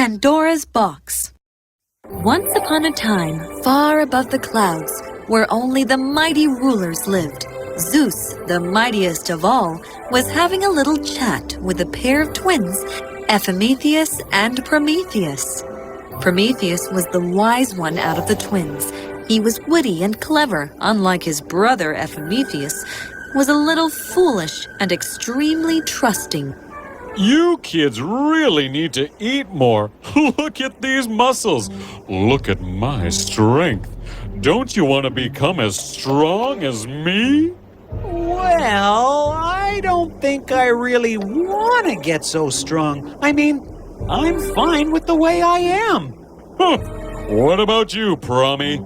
Pandora's Box. Once upon a time, far above the clouds, where only the mighty rulers lived, Zeus, the mightiest of all, was having a little chat with a pair of twins, Epimetheus and Prometheus. Prometheus was the wise one out of the twins. He was witty and clever, unlike his brother Epimetheus, was a little foolish and extremely trusting. You kids really need to eat more. Look at these muscles. Look at my strength. Don't you want to become as strong as me? Well, I don't think I really want to get so strong. I mean, I'm fine with the way I am. Huh. What about you, Promi?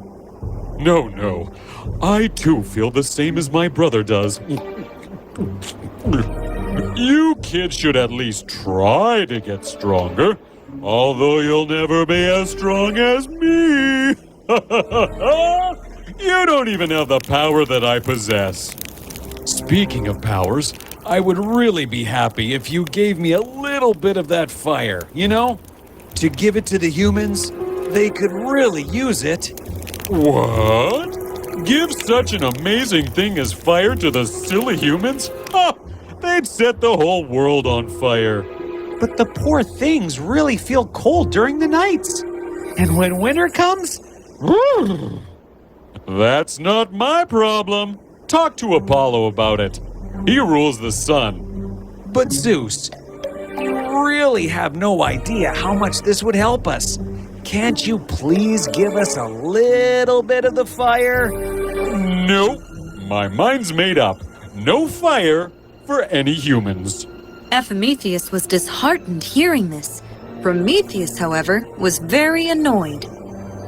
No. I too feel the same as my brother does. You kids should at least try to get stronger, although you'll never be as strong as me. You don't even have the power that I possess. Speaking of powers, I would really be happy if you gave me a little bit of that fire, you know? To give it to the humans, they could really use it. What? Give such an amazing thing as fire to the silly humans? Ha! They'd set the whole world on fire. But the poor things really feel cold during the nights. And when winter comes... That's not my problem. Talk to Apollo about it. He rules the sun. But Zeus, you really have no idea how much this would help us. Can't you please give us a little bit of the fire? Nope. My mind's made up. No fire for any humans. Epimetheus was disheartened hearing this. Prometheus, however, was very annoyed.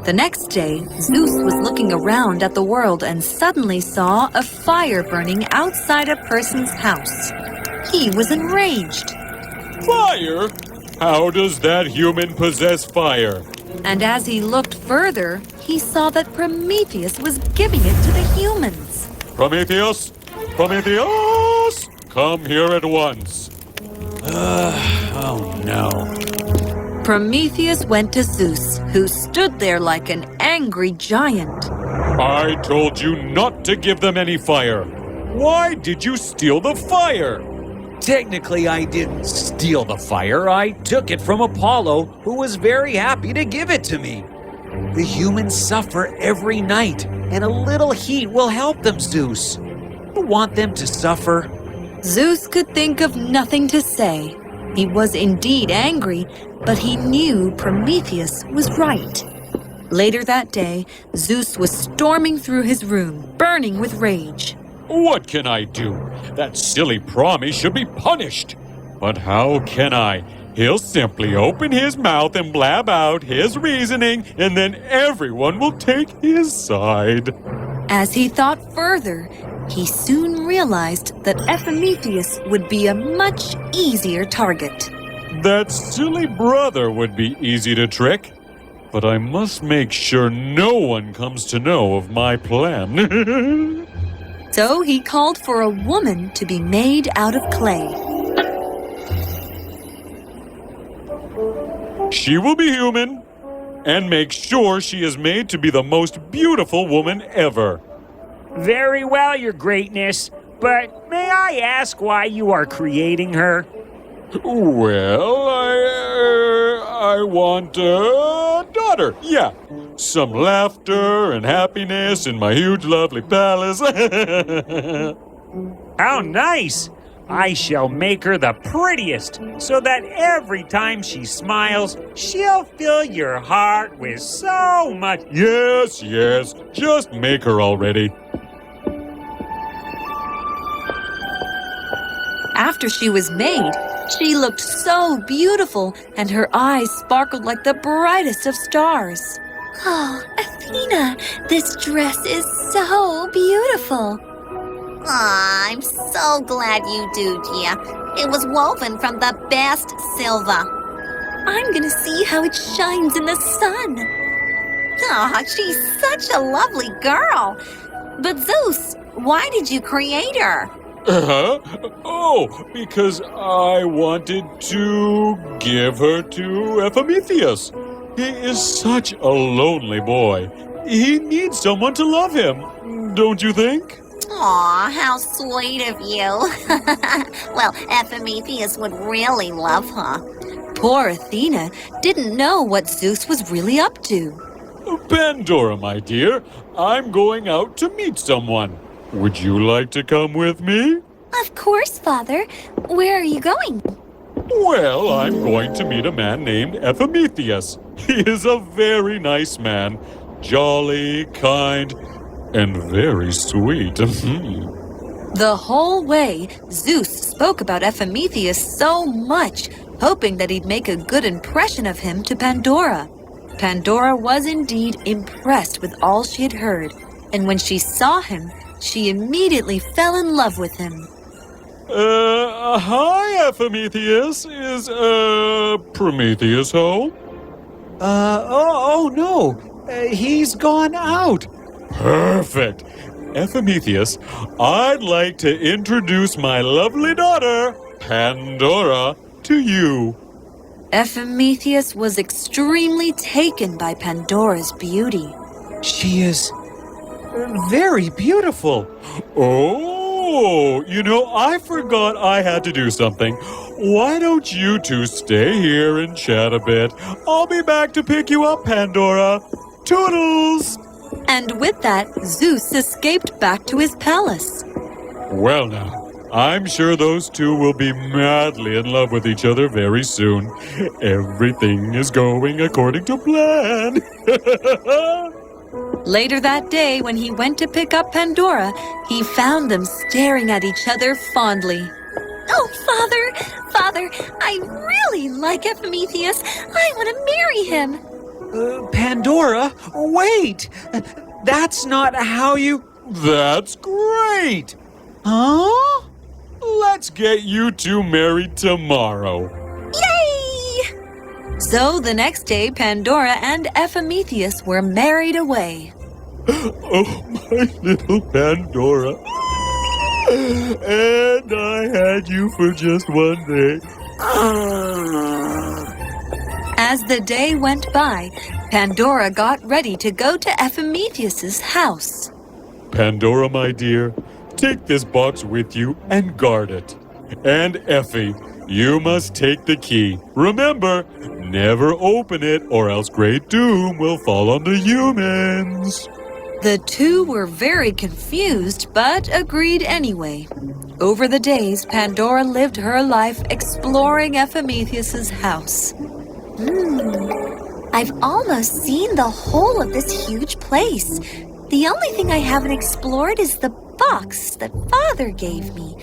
The next day, Zeus was looking around at the world and suddenly saw a fire burning outside a person's house. He was enraged. Fire? How does that human possess fire? And as he looked further, he saw that Prometheus was giving it to the humans. Prometheus! Prometheus! Come here at once. Oh no. Prometheus went to Zeus, who stood there like an angry giant. I told you not to give them any fire. Why did you steal the fire? Technically, I didn't steal the fire. I took it from Apollo, who was very happy to give it to me. The humans suffer every night, and a little heat will help them, Zeus. You want them to suffer? Zeus could think of nothing to say. He was indeed angry, but he knew Prometheus was right. Later that day, Zeus was storming through his room, burning with rage. What can I do? That silly Promi should be punished. But how can I? He'll simply open his mouth and blab out his reasoning, and then everyone will take his side. As he thought further, he soon realized that Epimetheus would be a much easier target. That silly brother would be easy to trick. But I must make sure no one comes to know of my plan. So he called for a woman to be made out of clay. She will be human, and make sure she is made to be the most beautiful woman ever. Very well, Your Greatness, but may I ask why you are creating her? Well, I want a daughter, yeah. Some laughter and happiness in my huge, lovely palace. How nice! I shall make her the prettiest, so that every time she smiles, she'll fill your heart with so much... Yes, just make her already. After she was made, she looked so beautiful, and her eyes sparkled like the brightest of stars. Oh, Athena, this dress is so beautiful. Aw, I'm so glad you do, dear. It was woven from the best silver. I'm gonna see how it shines in the sun. Aw, she's such a lovely girl. But Zeus, why did you create her? Oh, because I wanted to give her to Epimetheus. He is such a lonely boy. He needs someone to love him, don't you think? Aw, how sweet of you. Well, Epimetheus would really love her. Poor Athena didn't know what Zeus was really up to. Pandora, my dear, I'm going out to meet someone. Would you like to come with me? Of course, Father. Where are you going? Well, I'm going to meet a man named Epimetheus. He is a very nice man, jolly, kind, and very sweet. The whole way, Zeus spoke about Epimetheus so much, hoping that he'd make a good impression of him to Pandora. Pandora was indeed impressed with all she had heard, and when she saw him, she immediately fell in love with him. Hi, Epimetheus. Is, Prometheus home? No. He's gone out. Perfect. Epimetheus, I'd like to introduce my lovely daughter, Pandora, to you. Epimetheus was extremely taken by Pandora's beauty. She is very beautiful. Oh, I forgot I had to do something. Why don't you two stay here and chat a bit? I'll be back to pick you up, Pandora. Toodles! And with that, Zeus escaped back to his palace. Well now, I'm sure those two will be madly in love with each other very soon. Everything is going according to plan. Later that day, when he went to pick up Pandora, he found them staring at each other fondly. Oh, Father, I really like Epimetheus. I want to marry him. Pandora, wait! That's not how you... That's great! Huh? Let's get you two married tomorrow. Yay! So the next day, Pandora and Epimetheus were married away. Oh, my little Pandora. And I had you for just one day. As the day went by, Pandora got ready to go to Epimetheus's house. Pandora, my dear, take this box with you and guard it. And Effie, you must take the key. Remember, never open it or else great doom will fall on the humans. The two were very confused, but agreed anyway. Over the days, Pandora lived her life exploring Epimetheus's house. I've almost seen the whole of this huge place. The only thing I haven't explored is the box that Father gave me.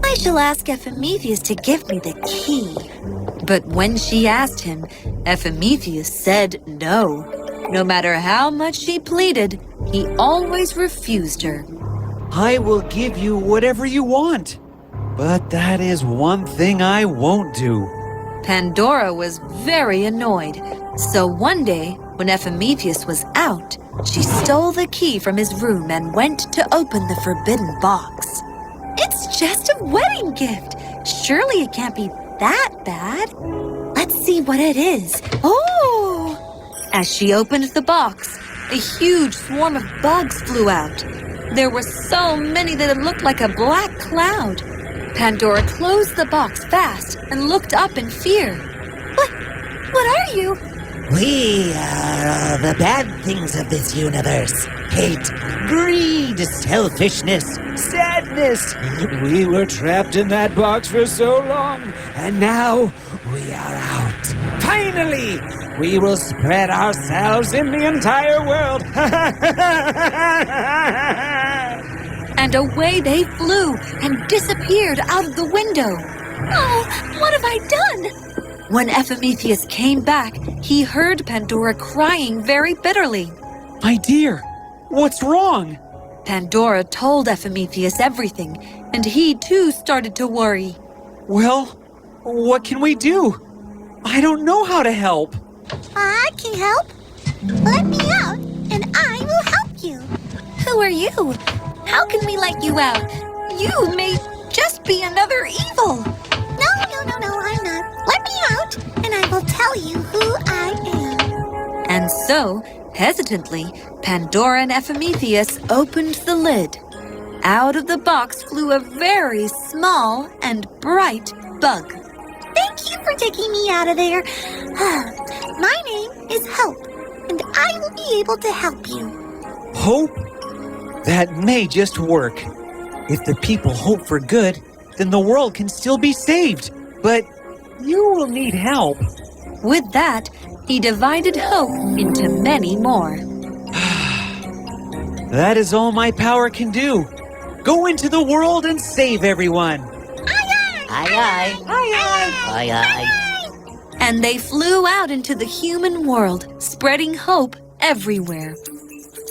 I shall ask Epimetheus to give me the key. But when she asked him, Epimetheus said no. No matter how much she pleaded, he always refused her. I will give you whatever you want. But that is one thing I won't do. Pandora was very annoyed. So one day, when Epimetheus was out, she stole the key from his room and went to open the forbidden box. It's just a wedding gift. Surely it can't be that bad. Let's see what it is. Oh! As she opened the box, a huge swarm of bugs flew out. There were so many that it looked like a black cloud. Pandora closed the box fast and looked up in fear. What are you? We are the bad things of this universe. Hate, greed, selfishness, sadness. We were trapped in that box for so long, and now we are out. Finally, we will spread ourselves in the entire world. And away they flew and disappeared out of the window. Oh, what have I done? When Epimetheus came back, he heard Pandora crying very bitterly. My dear, what's wrong? Pandora told Epimetheus everything, and he too started to worry. Well, what can we do? I don't know how to help. I can help. Let me out, and I will help you. Who are you? How can we let you out? You made be another evil. No, I'm not. Let me out, and I will tell you who I am. And so, hesitantly, Pandora and Epimetheus opened the lid. Out of the box flew a very small and bright bug. Thank you for taking me out of there. My name is Hope, and I will be able to help you. Hope? That may just work. If the people hope for good, then the world can still be saved. But you will need help. With that, he divided hope into many more. That is all my power can do. Go into the world and save everyone. Aye, aye. And they flew out into the human world, spreading hope everywhere.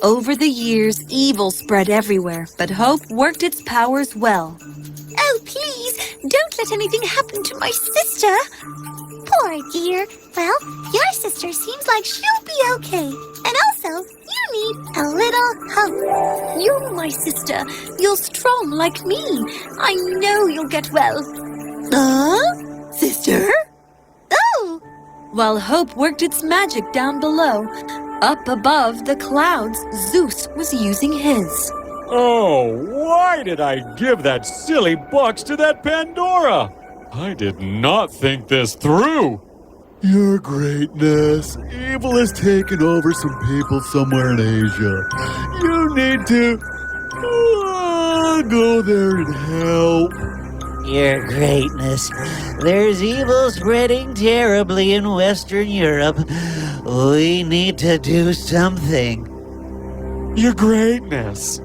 Over the years, evil spread everywhere, but hope worked its powers well. Oh, please, don't let anything happen to my sister. Poor dear. Well, your sister seems like she'll be okay. And also, you need a little hope. You're my sister. You're strong like me. I know you'll get well. Sister? Oh, While hope worked its magic down below, up above the clouds, Zeus was using his. Oh, why did I give that silly box to that Pandora? I did not think this through. Your Greatness, evil has taken over some people somewhere in Asia. You need to go there and help. Your Greatness, there's evil spreading terribly in Western Europe. We need to do something. Your Greatness.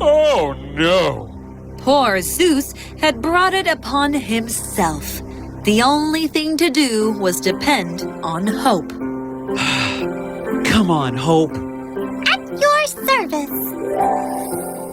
Oh, no. Poor Zeus had brought it upon himself. The only thing to do was depend on hope. Come on, Hope. at your service.